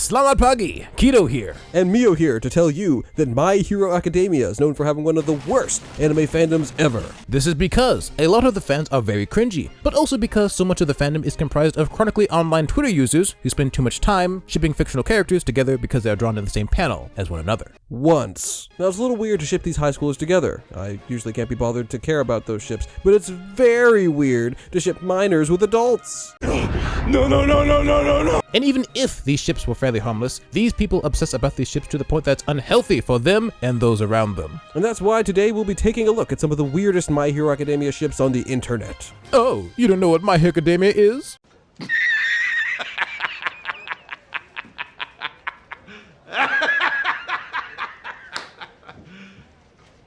Selamat pagi, Kido here. And Mio here to tell you that My Hero Academia is known for having one of the worst anime fandoms ever. This is because a lot of the fans are very cringy, but also because so much of the fandom is comprised of chronically online Twitter users who spend too much time shipping fictional characters together because they are drawn in the same panel as one another. Once. Now it's a little weird to ship these high schoolers together. I usually can't be bothered to care about those ships, but it's very weird to ship minors with adults. No. And even if these ships were fairly harmless, these people obsess about these ships to the point that's unhealthy for them and those around them. And that's why today we'll be taking a look at some of the weirdest My Hero Academia ships on the internet. Oh, you don't know what My Hero Academia is?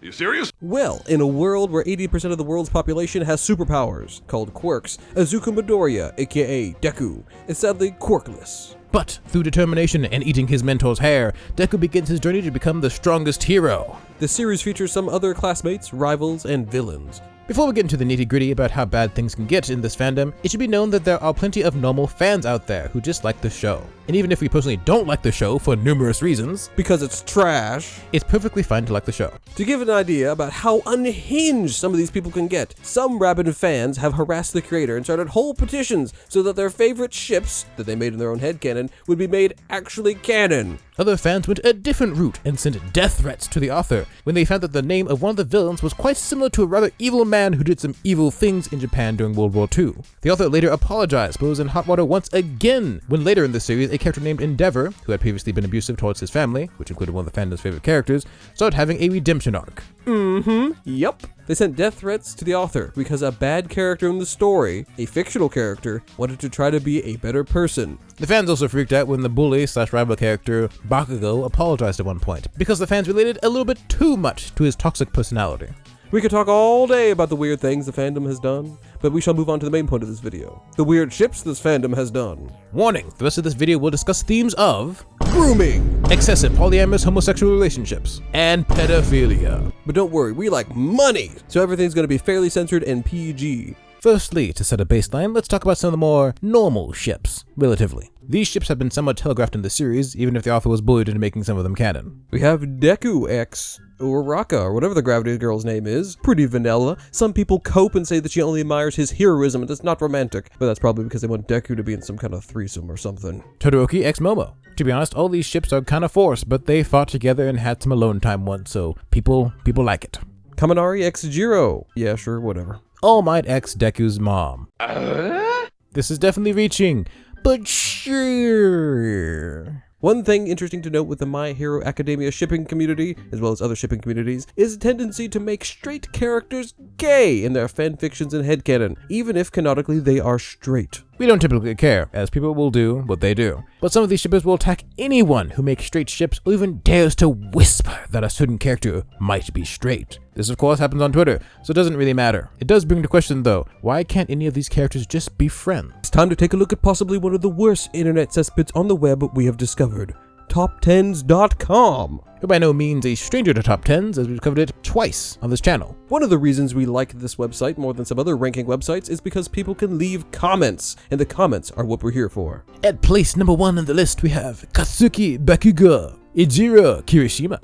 You serious? Well, in a world where 80% of the world's population has superpowers, called quirks, Izuku Midoriya, aka Deku, is sadly quirkless. But through determination and eating his mentor's hair, Deku begins his journey to become the strongest hero. This series features some other classmates, rivals, and villains. Before we get into the nitty-gritty about how bad things can get in this fandom, it should be known that there are plenty of normal fans out there who just like the show. And even if we personally don't like the show for numerous reasons, because it's trash, it's perfectly fine to like the show. To give an idea about how unhinged some of these people can get, some rabid fans have harassed the creator and started whole petitions so that their favorite ships, that they made in their own headcanon, would be made actually canon. Other fans went a different route and sent death threats to the author when they found that the name of one of the villains was quite similar to a rather evil man who did some evil things in Japan during World War II. The author later apologized, but was in hot water once again when later in the series a character named Endeavor, who had previously been abusive towards his family, which included one of the fandom's favorite characters, started having a redemption arc. Yep. They sent death threats to the author because a bad character in the story, a fictional character, wanted to try to be a better person. The fans also freaked out when the bully/rival character Bakugo apologized at one point, because the fans related a little bit too much to his toxic personality. We could talk all day about the weird things the fandom has done, but we shall move on to the main point of this video. The weird ships this fandom has done. Warning, the rest of this video will discuss themes of grooming, excessive polyamorous homosexual relationships, and pedophilia. But don't worry, we like money, so everything's going to be fairly censored and PG. Firstly, to set a baseline, let's talk about some of the more normal ships, relatively. These ships have been somewhat telegraphed in the series, even if the author was bullied into making some of them canon. We have Deku X Uraraka, or whatever the Gravity Girl's name is. Pretty vanilla. Some people cope and say that she only admires his heroism and it's not romantic, but that's probably because they want Deku to be in some kind of threesome or something. Todoroki X Momo. To be honest, all these ships are kind of forced, but they fought together and had some alone time once, so people like it. Kaminari X Jiro. Yeah, sure, whatever. All Might X Deku's mom. This is definitely reaching, but sure. One thing interesting to note with the My Hero Academia shipping community, as well as other shipping communities, is a tendency to make straight characters gay in their fanfictions and headcanon, even if canonically they are straight. We don't typically care, as people will do what they do. But some of these shippers will attack anyone who makes straight ships or even dares to whisper that a certain character might be straight. This of course happens on Twitter, so it doesn't really matter. It does bring to question though, why can't any of these characters just be friends? It's time to take a look at possibly one of the worst internet cesspits on the web we have discovered. Top10s.com. We're by no means a stranger to top 10s, as we've covered it twice on this channel. One of the reasons we like this website more than some other ranking websites is because people can leave comments, and the comments are what we're here for. At place number 1 on the list, we have Katsuki Bakugo, Ijiro Kirishima.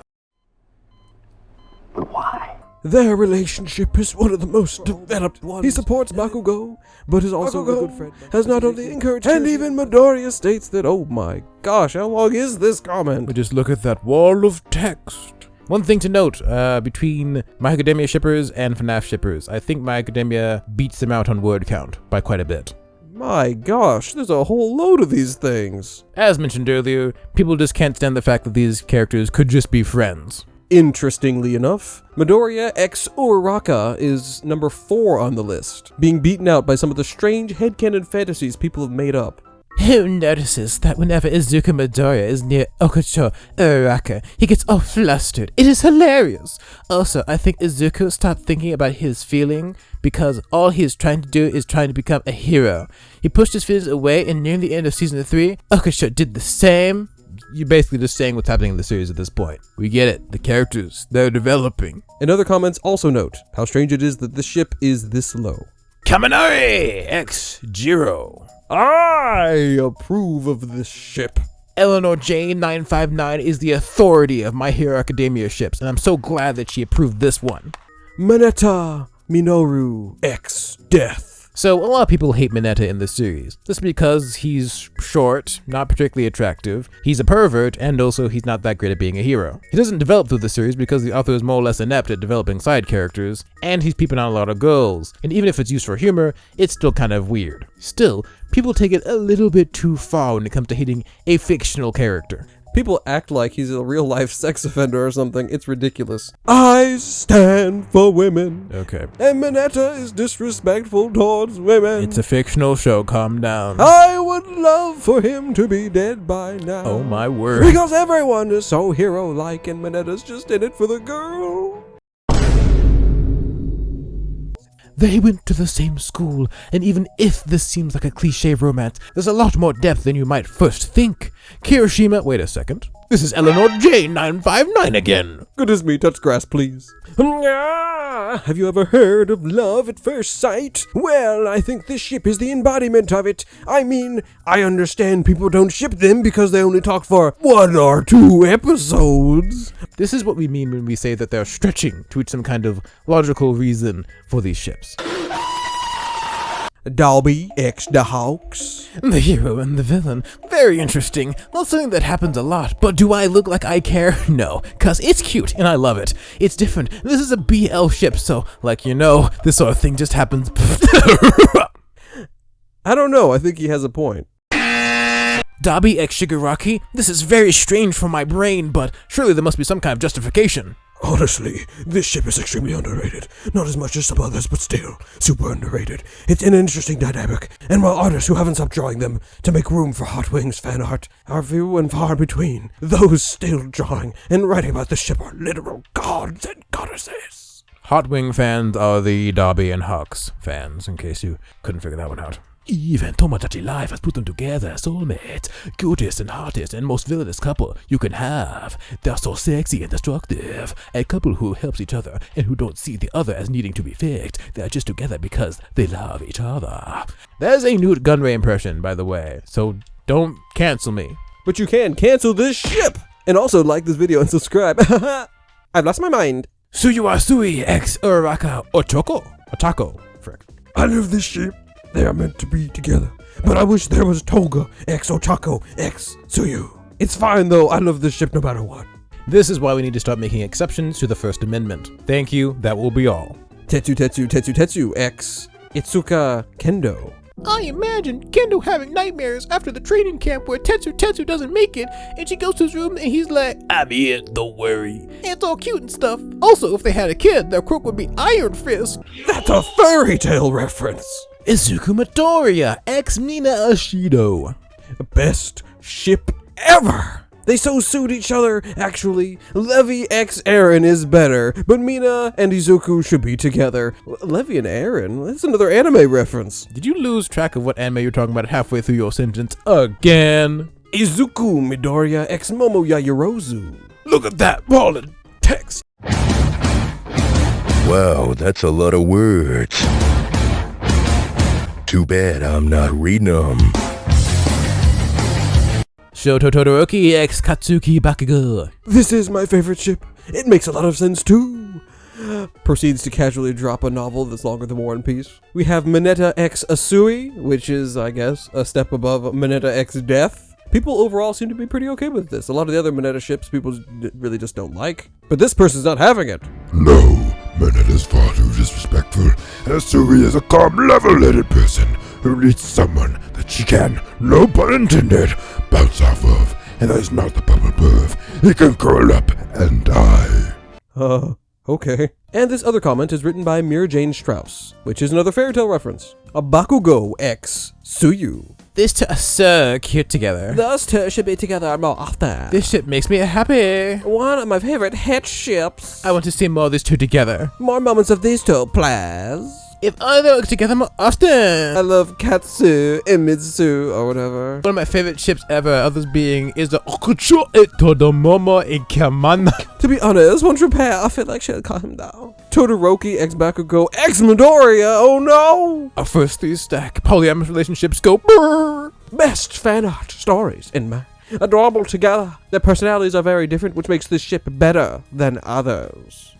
Why? Their relationship is one of the most developed ones. He supports Bakugo, but is also a good friend, has not only encouraged and even Midoriya states that, oh my gosh, how long is this comment? But just look at that wall of text. One thing to note, between My Hero Academia shippers and FNAF shippers, I think My Hero Academia beats them out on word count by quite a bit. My gosh, there's a whole load of these things. As mentioned earlier, people just can't stand the fact that these characters could just be friends. Interestingly enough, Midoriya X Uraraka is number 4 on the list, being beaten out by some of the strange headcanon fantasies people have made up. Who notices that whenever Izuku Midoriya is near Okucho Uraraka, he gets all flustered? It is hilarious! Also, I think Izuku stopped thinking about his feeling because all he is trying to do is trying to become a hero. He pushed his feelings away, and near the end of season 3, Okucho did the same. You're basically just saying what's happening in the series at this point. We get it. The characters, they're developing. In other comments also note how strange it is that this ship is this low. Kaminari X Jiro. I approve of this ship. Eleanor J959 is the authority of My Hero Academia ships, and I'm so glad that she approved this one. Mineta Minoru X Death. So, a lot of people hate Mineta in this series. Just because he's short, not particularly attractive, he's a pervert, and also he's not that great at being a hero. He doesn't develop through the series because the author is more or less inept at developing side characters, and he's peeping on a lot of girls. And even if it's used for humor, it's still kind of weird. Still, people take it a little bit too far when it comes to hating a fictional character. People act like he's a real-life sex offender or something. It's ridiculous. I stand for women. Okay. And Mineta is disrespectful towards women. It's a fictional show, calm down. I would love for him to be dead by now. Oh my word. Because everyone is so hero-like and Mineta's just in it for the girl. They went to the same school, and even if this seems like a cliche romance, there's a lot more depth than you might first think. Kirishima, wait a second. This is Eleanor J959 again. Goodness me, touch grass, please. Have you ever heard of love at first sight? Well, I think this ship is the embodiment of it. I mean, I understand people don't ship them because they only talk for 1 or 2 episodes. This is what we mean when we say that they're stretching to some kind of logical reason for these ships. Dalby X the Hawks. The hero and the villain. Very interesting. Not something that happens a lot, but do I look like I care? No, cause it's cute and I love it. It's different. This is a BL ship, so, like, you know, this sort of thing just happens. I don't know, I think he has a point. Dabi X Shigaraki, this is very strange for my brain, but surely there must be some kind of justification. Honestly, this ship is extremely underrated. Not as much as some others, but still, super underrated. It's an interesting dynamic, and while artists who haven't stopped drawing them to make room for Hot Wings fan art are few and far between, those still drawing and writing about the ship are literal gods and goddesses. Hot Wing fans are the Darby and Hawks fans, in case you couldn't figure that one out. Even Tomodachi Life has put them together, soulmates, cutest and hottest and most villainous couple you can have. They're so sexy and destructive, a couple who helps each other and who don't see the other as needing to be fixed. They're just together because they love each other. There's a Newt Gunray impression, by the way, so don't cancel me. But you can cancel this ship! And also like this video and subscribe. I've lost my mind. Suyu Sui X Uraraka Otako. Frick. I love this ship. They are meant to be together. But I wish there was Toga X Ochako X Suyu. It's fine though, I love this ship no matter what. This is why we need to start making exceptions to the First Amendment. Thank you, that will be all. Tetsu X Itsuka Kendo. I imagine Kendo having nightmares after the training camp where Tetsu doesn't make it, and she goes to his room and he's like, "I'm here, don't worry." It's all cute and stuff. Also, if they had a kid, their quirk would be Iron Fist. That's a fairy tale reference. Izuku Midoriya, ex Mina Ashido. Best ship ever. They so suit each other, actually. Levi x Eren is better, but Mina and Izuku should be together. Levi and Eren? That's another anime reference. Did you lose track of what anime you're talking about halfway through your sentence again? Izuku Midoriya x Momo Yaoyorozu. Look at that ballin' text. Wow, that's a lot of words. Too bad I'm not reading them. Shoto Todoroki x Katsuki Bakugo. This is my favorite ship. It makes a lot of sense too. Proceeds to casually drop a novel that's longer than War and Peace. We have Mineta x Asui, which is, I guess, a step above Mineta x Death. People overall seem to be pretty okay with this. A lot of the other Mineta ships people really just don't like. But this person's not having it. No, Mineta's far too disrespectful, and Asui is a calm, level-headed person who needs someone that she can, no pun intended, bounce off of, and that is not the bubble perv. He can curl up and die. Okay. And this other comment is written by Mira Jane Strauss, which is another fairy tale reference. A Bakugo x Suyu. These two are so cute together. Those two should be together more often. This ship makes me happy. One of my favorite hit ships. I want to see more of these two together. More moments of these two, please. If only they work together more often. I love Katsu and Mitsu or whatever. One of my favorite ships ever, others being, is the Okucho Todomomo and Kamana. To be honest, one true pair, I feel like she'll calm him down. Todoroki x Bakugo x Midoriya, oh no! Our first three stack polyamorous relationships go brrr. Best fan art stories in my adorable together. Their personalities are very different, which makes this ship better than others.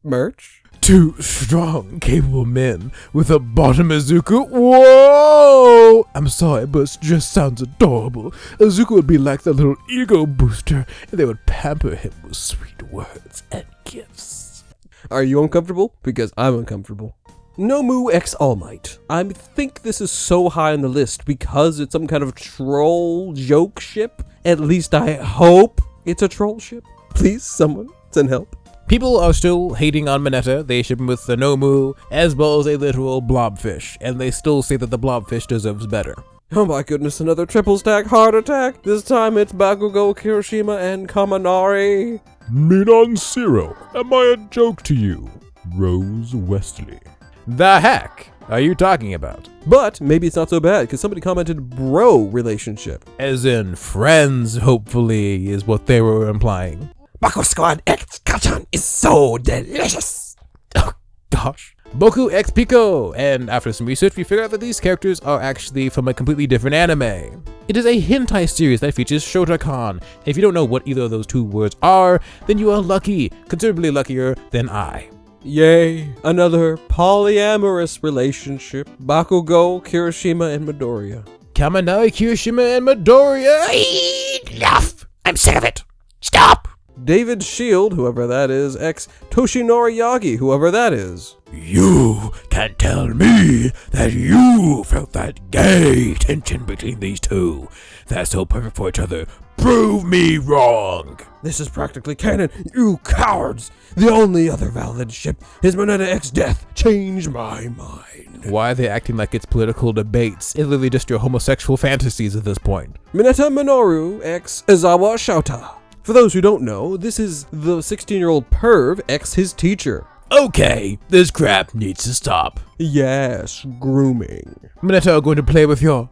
Merch? Two strong, capable men with a bottom Izuku. Whoa! I'm sorry, but it just sounds adorable. Izuku would be like the little ego booster, and they would pamper him with sweet words and gifts. Are you uncomfortable? Because I'm uncomfortable. Nomu X All Might. I think this is so high on the list because it's some kind of troll joke ship. At least I hope it's a troll ship. Please, someone, send help. People are still hating on Mineta. They ship him with the Nomu, as well as a literal blobfish, and they still say that the blobfish deserves better. Oh my goodness, another triple stack heart attack. This time it's Bakugo, Kirishima, and Kaminari. Minon Zero, am I a joke to you? Rose Wesley. The heck are you talking about? But maybe it's not so bad, because somebody commented bro relationship. As in friends, hopefully, is what they were implying. Baku Squad X Kachan is so delicious. Oh, gosh. Boku X Pico, and after some research, we figured out that these characters are actually from a completely different anime. It is a hentai series that features Shotakan. If you don't know what either of those two words are, then you are lucky, considerably luckier than I. Yay, another polyamorous relationship. Bakugo, Kirishima, and Midoriya. Kaminari, Kirishima, and Midoriya. Enough! I'm sick of it. Stop! David Shield, whoever that is, ex Toshinori Yagi, whoever that is. You can't tell me that you felt that gay tension between these two. They're so perfect for each other. Prove me wrong. This is practically canon, you cowards! The only other valid ship is Mineta X Death. Change my mind. Why are they acting like it's political debates? It's literally just your homosexual fantasies at this point. Mineta Minoru X Izawa Shouta. For those who don't know, this is the 16-year-old perv X his teacher. Okay, this crap needs to stop. Yes, grooming. Mineta are going to play with your...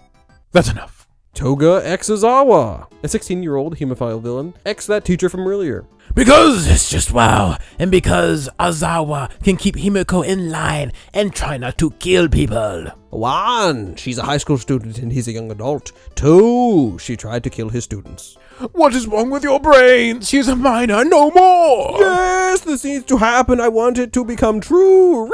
That's enough. Toga X Izawa, a 16-year-old hemophile villain, X that teacher from earlier. Because it's just wow, and because Azawa can keep Himiko in line and try not to kill people. 1, she's a high school student and he's a young adult. 2, she tried to kill his students. What is wrong with your brain? She's a minor, no more! Yes, this needs to happen. I want it to become true.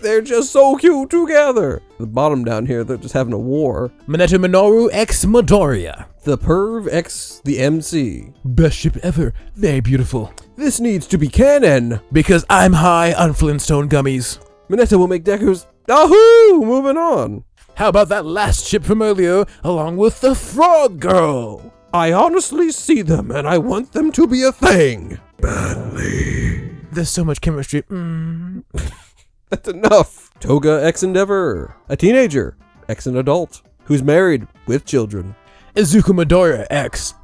They're just so cute together. The bottom down here, they're just having a war. Mineta Minoru X Midoriya. The perv X the MC. Best ship ever. Very beautiful. This needs to be canon. Because I'm high on Flintstone gummies. Mineta will make Deku's... Ahoo! Moving on. How about that last ship from earlier, along with the Frog Girl? I honestly see them, and I want them to be a thing. Badly. There's so much chemistry. That's enough. Toga X Endeavor, a teenager, X an adult, who's married with children. Izuku Midoriya X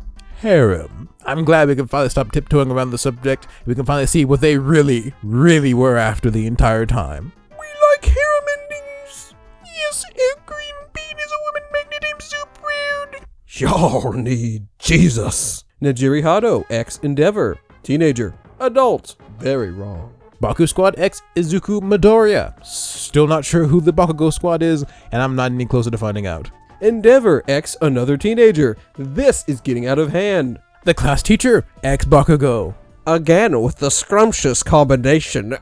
Harem. I'm glad we can finally stop tiptoeing around the subject. We can finally see what they really, really were after the entire time. We like harem endings. Yes, a green bean is a woman magnet. I'm so proud. Y'all need Jesus. Nejiri Hado X Endeavor, teenager, adult. Very wrong. Baku Squad X Izuku Midoriya. Still not sure who the Bakugo Squad is, and I'm not any closer to finding out. Endeavor X another teenager. This is getting out of hand. The class teacher X Bakugo. Again with the scrumptious combination.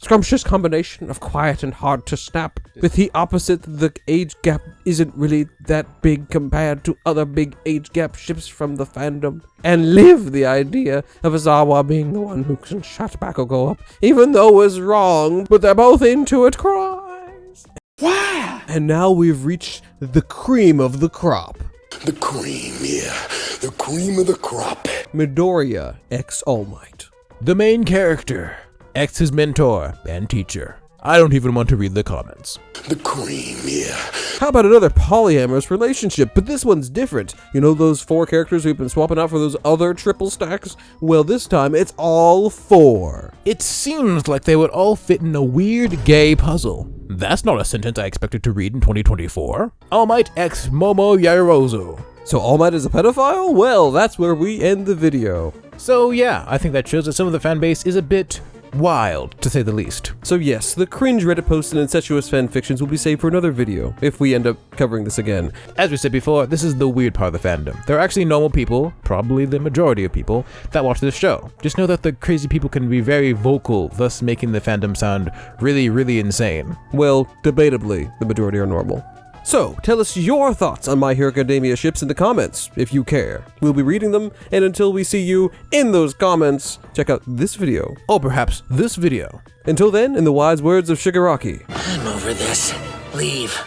Scrumptious combination of quiet and hard to snap. With the opposite, the age gap isn't really that big compared to other big age gap ships from the fandom. And live the idea of Izawa being the one who can shut Bakugo up, even though it's wrong, but they're both into it, cries. Wow! And now we've reached the cream of the crop. The cream, yeah. The cream of the crop. Midoriya X All Might. The main character X his mentor and teacher. I don't even want to read the comments. The cream, yeah. How about another polyamorous relationship? But this one's different. You know those 4 characters we've been swapping out for those other triple stacks? Well, this time it's all 4. It seems like they would all fit in a weird gay puzzle. That's not a sentence I expected to read in 2024. All Might X Momo Yaoyorozu. So All Might is a pedophile? Well, that's where we end the video. So yeah, I think that shows that some of the fan base is a bit wild, to say the least. So yes, the cringe Reddit posts and incestuous fanfictions will be saved for another video, if we end up covering this again. As we said before, this is the weird part of the fandom. There are actually normal people, probably the majority of people, that watch this show. Just know that the crazy people can be very vocal, thus making the fandom sound really, really insane. Well, debatably, the majority are normal. So, tell us your thoughts on My Hero Academia ships in the comments, if you care. We'll be reading them, and until we see you in those comments, check out this video. Or perhaps this video. Until then, in the wise words of Shigaraki, I'm over this. Leave.